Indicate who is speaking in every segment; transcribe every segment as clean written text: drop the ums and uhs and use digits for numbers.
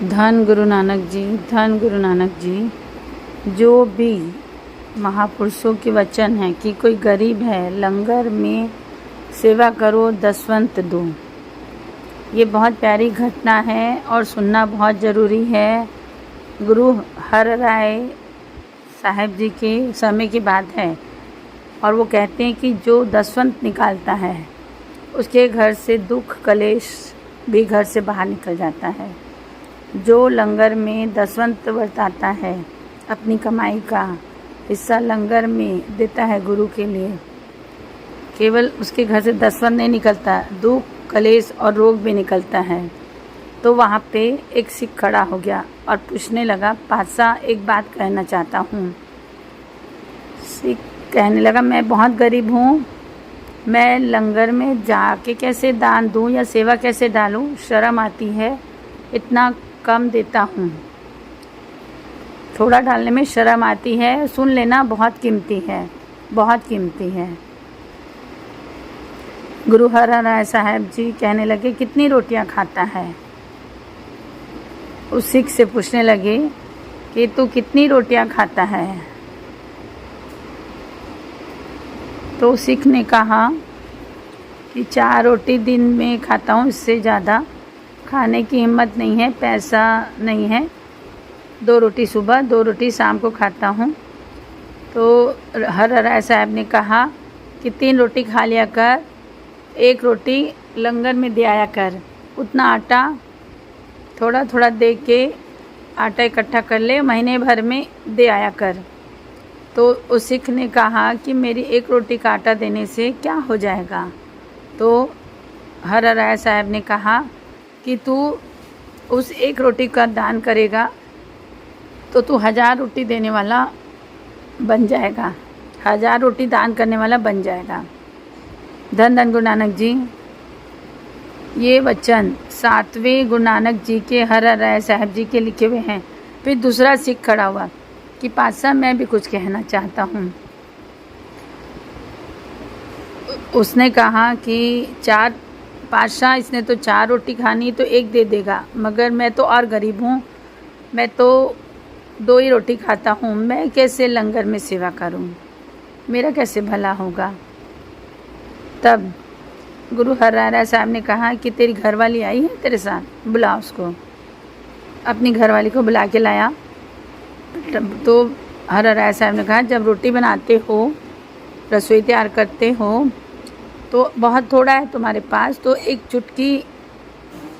Speaker 1: धन गुरु नानक जी, धन गुरु नानक जी। जो भी महापुरुषों के वचन हैं कि कोई गरीब है, लंगर में सेवा करो, दसवंत दो। ये बहुत प्यारी घटना है और सुनना बहुत ज़रूरी है। गुरु हर राय साहब जी के समय की बात है और वो कहते हैं कि जो दसवंत निकालता है उसके घर से दुख कलेश भी घर से बाहर निकल जाता है। जो लंगर में दसवंत बरताता है, अपनी कमाई का हिस्सा लंगर में देता है गुरु के लिए, केवल उसके घर से दसवंत नहीं निकलता, दुख कलेश और रोग भी निकलता है। तो वहाँ पे एक सिख खड़ा हो गया और पूछने लगा, पातशाह एक बात कहना चाहता हूँ। सिख कहने लगा, मैं बहुत गरीब हूँ, मैं लंगर में जाके कैसे दान दूँ या सेवा कैसे डालूँ, शर्म आती है, इतना कम देता हूँ, थोड़ा डालने में शर्म आती है, सुन लेना बहुत कीमती है, बहुत कीमती है। गुरु हर राय साहब जी कहने लगे, कितनी रोटियां खाता है? उस सिख से पूछने लगे कि तू कितनी रोटियां खाता है? तो सिख ने कहा कि 4 रोटी दिन में खाता हूँ, इससे ज़्यादा खाने की हिम्मत नहीं है, पैसा नहीं है। 2 रोटी सुबह, 2 रोटी शाम को खाता हूँ। तो हर राय साहब ने कहा कि 3 रोटी खा लिया कर, 1 रोटी लंगर में दे आया कर, उतना आटा थोड़ा थोड़ा दे के आटा इकट्ठा कर ले, महीने भर में दे आया कर। तो उस सिख ने कहा कि मेरी 1 रोटी का आटा देने से क्या हो जाएगा? तो हर राय साहब ने कहा कि तू उस 1 रोटी का दान करेगा तो तू 1000 रोटी देने वाला बन जाएगा, 1000 रोटी दान करने वाला बन जाएगा। धन धन गुरु नानक जी। ये वचन 7वें गुरु नानक जी के हर राय साहब जी के लिखे हुए हैं। फिर दूसरा सिख खड़ा हुआ कि पातशाह मैं भी कुछ कहना चाहता हूँ। उसने कहा कि 4 पातशाह, इसने तो 4 रोटी खानी तो 1 दे देगा, मगर मैं तो और गरीब हूँ, मैं तो 2 ही रोटी खाता हूँ, मैं कैसे लंगर में सेवा करूँ, मेरा कैसे भला होगा? तब गुरु हर राय साहब ने कहा कि तेरी घरवाली आई है तेरे साथ, बुला उसको। अपनी घरवाली को बुला के लाया। तो हर राय साहब ने कहा, जब रोटी बनाते हो, रसोई तैयार करते हो तो बहुत थोड़ा है तुम्हारे पास, तो 1 चुटकी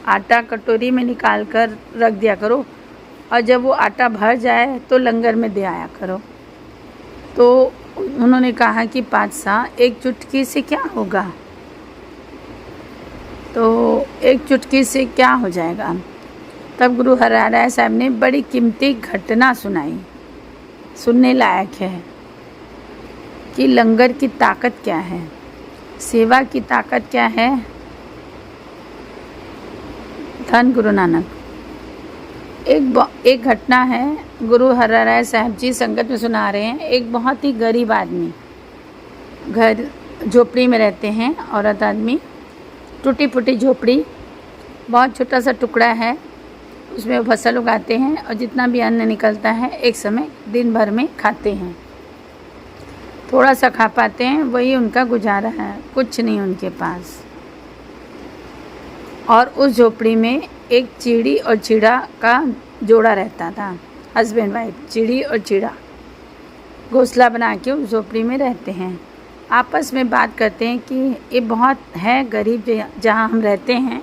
Speaker 1: आटा कटोरी में निकाल कर रख दिया करो और जब वो आटा भर जाए तो लंगर में दे आया करो। तो उन्होंने कहा कि पातशाह 1 चुटकी से क्या होगा? तो 1 चुटकी से क्या हो जाएगा? तब गुरु हर राय साहब ने बड़ी कीमती घटना सुनाई, सुनने लायक है कि लंगर की ताकत क्या है, सेवा की ताकत क्या है। धन गुरु नानक। एक घटना है, गुरु हर राय साहब जी संगत में सुना रहे हैं। एक बहुत ही गरीब आदमी, घर झोपड़ी में रहते हैं, औरत आदमी, टूटी फूटी झोपड़ी, बहुत छोटा सा टुकड़ा है, उसमें वो फसल उगाते हैं और जितना भी अन्न निकलता है एक समय दिन भर में खाते हैं, थोड़ा सा खा पाते हैं, वही उनका गुजारा है, कुछ नहीं उनके पास। और उस झोपड़ी में एक चिड़ी और चीड़ा का जोड़ा रहता था, हस्बैंड वाइफ, चिड़ी और चीड़ा घोंसला बना के उस झोपड़ी में रहते हैं। आपस में बात करते हैं कि ये बहुत है गरीब जहाँ हम रहते हैं।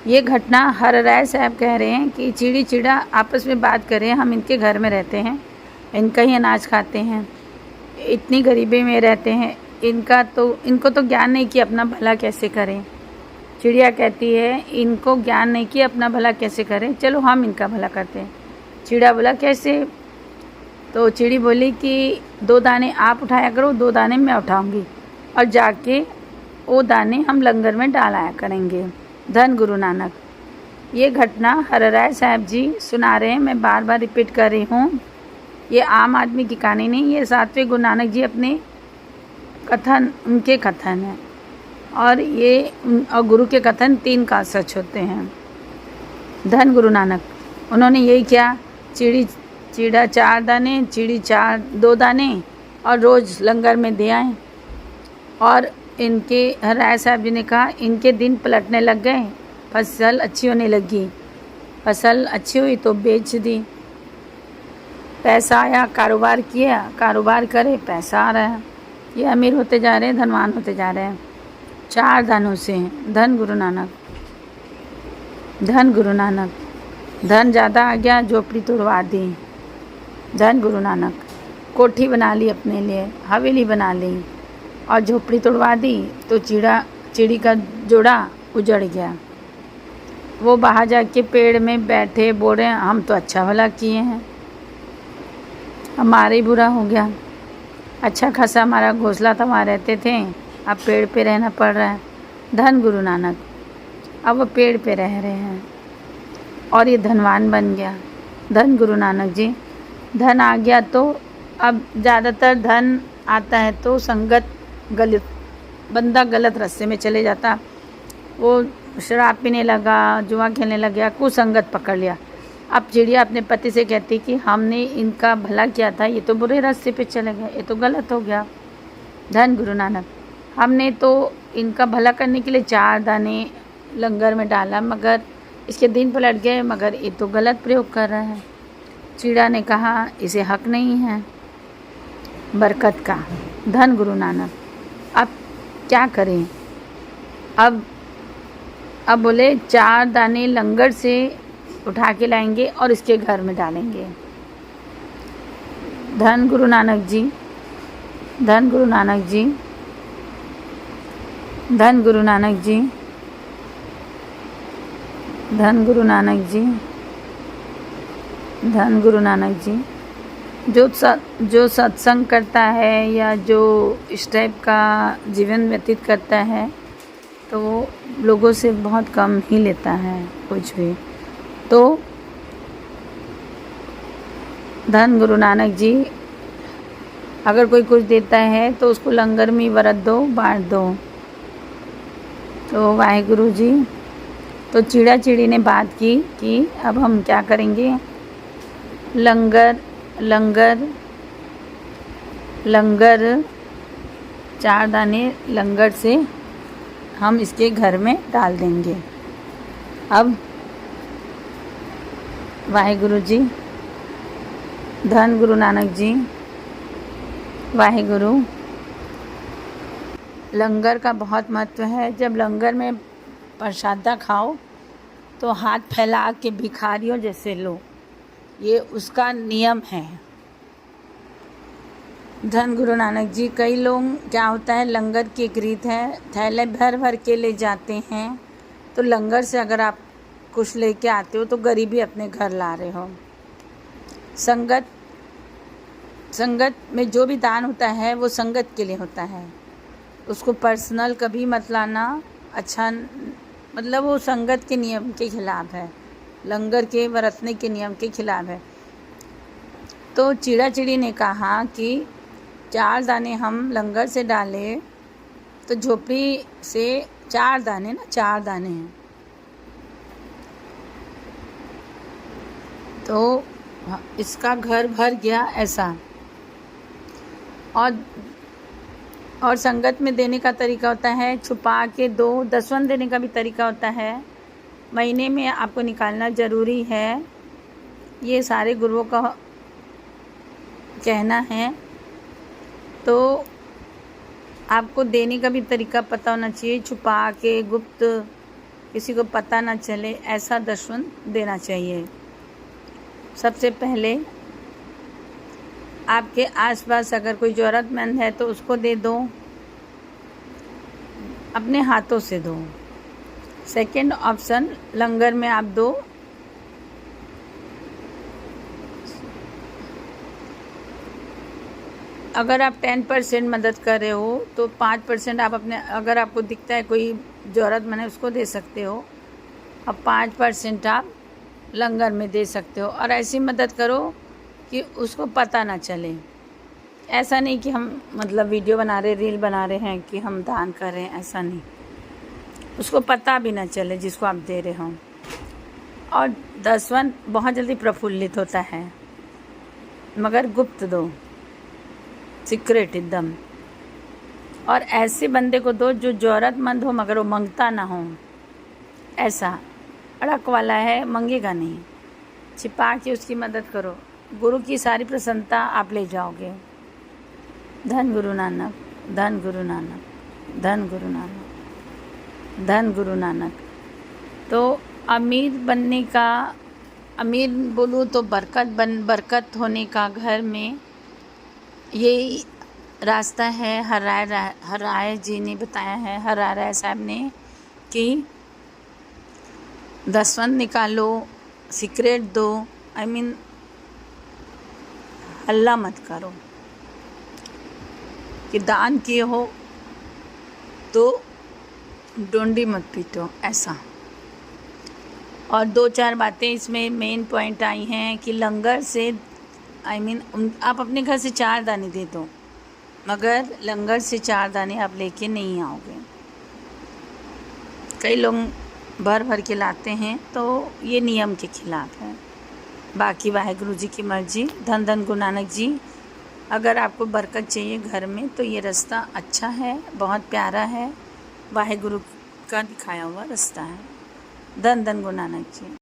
Speaker 1: ये घटना हर राय साहब कह रहे हैं कि चिड़ी चीड़ा आपस में बात करें, हम इनके घर में रहते हैं, इनका ही अनाज खाते हैं, इतनी गरीबी में रहते हैं, इनको तो ज्ञान नहीं कि अपना भला कैसे करें। चिड़िया कहती है, इनको ज्ञान नहीं कि अपना भला कैसे करें, चलो हम इनका भला करते हैं। चिड़ा बोला, कैसे? तो चिड़ी बोली कि 2 दाने आप उठाया करो, 2 दाने मैं उठाऊंगी और जाके वो दाने हम लंगर में डालाया करेंगे। धन गुरु नानक। ये घटना हर राय साहब जी सुना रहे हैं, मैं बार बार रिपीट कर रही हूँ। ये आम आदमी की कहानी नहीं, ये 7वें गुरु नानक जी अपने कथन, उनके कथन हैं और ये और गुरु के कथन 3 का सच होते हैं। धन गुरु नानक। उन्होंने यही किया, चिड़ा 4 दाने, चिड़ी 2 दाने और रोज़ लंगर में दे आए। और इनके राय साहब जी ने कहा इनके दिन पलटने लग गए, फसल अच्छी होने लगी। फसल अच्छी हुई तो बेच दी, पैसा आया, कारोबार किया, कारोबार करे, पैसा आ रहा है। ये अमीर होते जा रहे हैं, धनवान होते जा रहे हैं 4 दानों से। धन गुरु नानक, धन गुरु नानक। धन ज़्यादा आ गया, झोपड़ी तोड़वा दी। धन गुरु नानक। कोठी बना ली अपने लिए, हवेली बना ली और झोपड़ी तोड़वा दी तो चिड़ी का जोड़ा उजड़ गया। वो बाहर जाके पेड़ में बैठे बोल रहे हैं हम तो अच्छा भला किए हैं, हमारा ही बुरा हो गया। अच्छा खासा हमारा घोंसला था, वहाँ रहते थे, अब पेड़ पे रहना पड़ रहा है। धन गुरु नानक। अब वो पेड़ पे रह रहे हैं और ये धनवान बन गया। धन गुरु नानक जी। धन आ गया तो अब ज़्यादातर धन आता है तो संगत गलत, बंदा गलत रास्ते में चले जाता। वो शराब पीने लगा, जुआ खेलने लग गया, कुसंगत पकड़ लिया। अब चिड़िया अपने पति से कहती कि हमने इनका भला किया था, ये तो बुरे रास्ते पे चले गए, ये तो गलत हो गया। धन गुरु नानक। हमने तो इनका भला करने के लिए 4 दाने लंगर में डाला, मगर इसके दिन पलट गए, मगर ये तो गलत प्रयोग कर रहा है। चिड़ा ने कहा इसे हक नहीं है बरकत का। धन गुरु नानक। अब क्या करें? अब बोले 4 दाने लंगर से उठा के लाएंगे और इसके घर में डालेंगे। धन गुरु नानक जी, धन गुरु नानक जी, धन गुरु नानक जी, धन गुरु नानक जी, धन गुरु नानक जी। जो सत्संग करता है या जो इस टाइप का जीवन व्यतीत करता है तो वो लोगों से बहुत कम ही लेता है कुछ भी। तो धन गुरु नानक जी, अगर कोई कुछ देता है तो उसको लंगर में वरत दो, बांट दो। तो वाहेगुरु जी। तो चिड़ा चिड़ी ने बात की कि अब हम क्या करेंगे, लंगर 4 दाने लंगर से हम इसके घर में डाल देंगे। अब वाहेगुरु जी। धन गुरु नानक जी। वाहेगुरु। लंगर का बहुत महत्व है। जब लंगर में प्रसादा खाओ तो हाथ फैला के भिखारियों जैसे लो, ये उसका नियम है। धन गुरु नानक जी। कई लोग क्या होता है, लंगर की एक रीत है, थैले भर भर के ले जाते हैं। तो लंगर से अगर आप कुछ लेके आते हो तो गरीबी अपने घर ला रहे हो। संगत में जो भी दान होता है वो संगत के लिए होता है, उसको पर्सनल कभी मत लाना। अच्छा, मतलब वो संगत के नियम के खिलाफ है, लंगर के बरतने के नियम के खिलाफ है। तो चिड़ा चिड़ी ने कहा कि 4 दाने हम लंगर से डाले तो झोपड़ी से 4 दाने ना, 4 दाने हैं तो इसका घर भर गया ऐसा। और संगत में देने का तरीका होता है छुपा के दो, दसवन देने का भी तरीका होता है। महीने में आपको निकालना ज़रूरी है, ये सारे गुरुओं का कहना है। तो आपको देने का भी तरीका पता होना चाहिए, छुपा के गुप्त, किसी को पता ना चले, ऐसा दसवन देना चाहिए। सबसे पहले आपके आसपास अगर कोई ज़रूरतमंद है तो उसको दे दो, अपने हाथों से दो। सेकंड ऑप्शन, लंगर में आप दो। अगर आप 10% मदद कर रहे हो तो 5% आप अपने, अगर आपको दिखता है कोई ज़रूरतमंद है उसको दे सकते हो, और 5% आप लंगर में दे सकते हो। और ऐसी मदद करो कि उसको पता ना चले। ऐसा नहीं कि हम मतलब वीडियो बना रहे, रील बना रहे हैं कि हम दान कर रहे हैं, ऐसा नहीं, उसको पता भी ना चले जिसको आप दे रहे हो। और दसवंत बहुत जल्दी प्रफुल्लित होता है, मगर गुप्त दो, सीक्रेट एकदम। और ऐसे बंदे को दो जो ज़रूरतमंद हो मगर वो मांगता ना हो, ऐसा अड़क वाला है, मांगेगा नहीं, छिपा के उसकी मदद करो, गुरु की सारी प्रसन्नता आप ले जाओगे। धन गुरु नानक, धन गुरु नानक, धन गुरु नानक, धन गुरु नानक। तो अमीर बनने का, अमीर बोलूँ तो बरकत होने का घर में यही रास्ता है। हर राय जी ने बताया है, हर राय साहब ने, कि दसवंत निकालो, सीक्रेट दो, हल्ला मत करो कि दान किए हो तो डोंडी मत पीटो, ऐसा। और 2-4 बातें इसमें मेन पॉइंट आई हैं कि लंगर से आप अपने घर से 4 दाने दे दो, मगर लंगर से 4 दाने आप लेके नहीं आओगे। कई लोग भर के लाते हैं, तो ये नियम के खिलाफ है। बाकी वाहेगुरु जी की मर्जी। धन धन गुरु नानक जी। अगर आपको बरकत चाहिए घर में तो ये रास्ता अच्छा है, बहुत प्यारा है, वाहेगुरु का दिखाया हुआ रास्ता है। धन धन गुरु नानक जी।